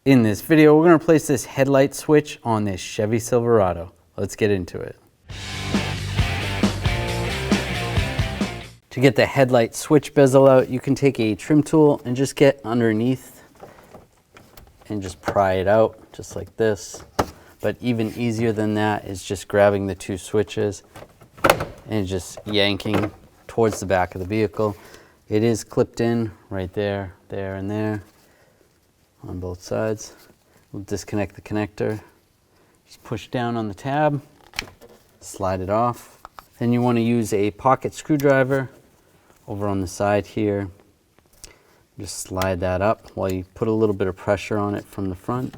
In this video, we're going to replace this headlight switch on this Chevy Silverado. Let's get into it. To get the headlight switch bezel out, you can take a trim tool and just get underneath and just pry it out just like this. But even easier than that is just grabbing the two switches and just yanking towards the back of the vehicle. It is clipped in right there, there, and there on both sides. We'll disconnect the connector. Just push down on the tab, slide it off. Then you want to use a pocket screwdriver over on the side here. Just slide that up while you put a little bit of pressure on it from the front.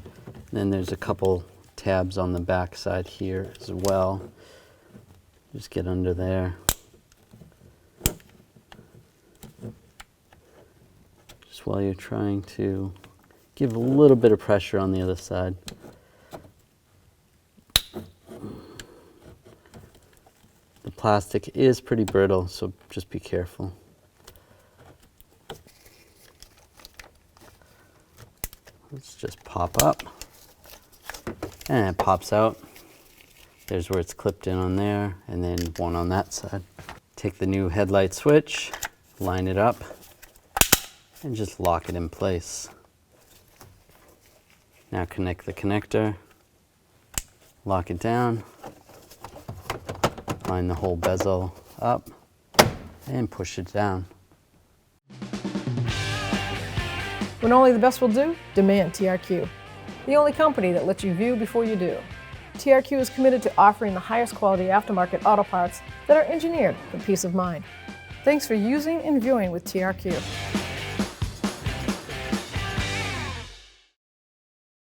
Then there's a couple tabs on the back side here as well. Just get under there. Just while you're trying to give a little bit of pressure on the other side. The plastic is pretty brittle, so just be careful. Let's just pop up, and it pops out. There's where it's clipped in on there, and then one on that side. Take the new headlight switch, line it up, and just lock it in place. Now connect the connector, lock it down, line the whole bezel up, and push it down. When only the best will do, demand TRQ. The only company that lets you view before you do. TRQ is committed to offering the highest quality aftermarket auto parts that are engineered for peace of mind. Thanks for using and viewing with TRQ.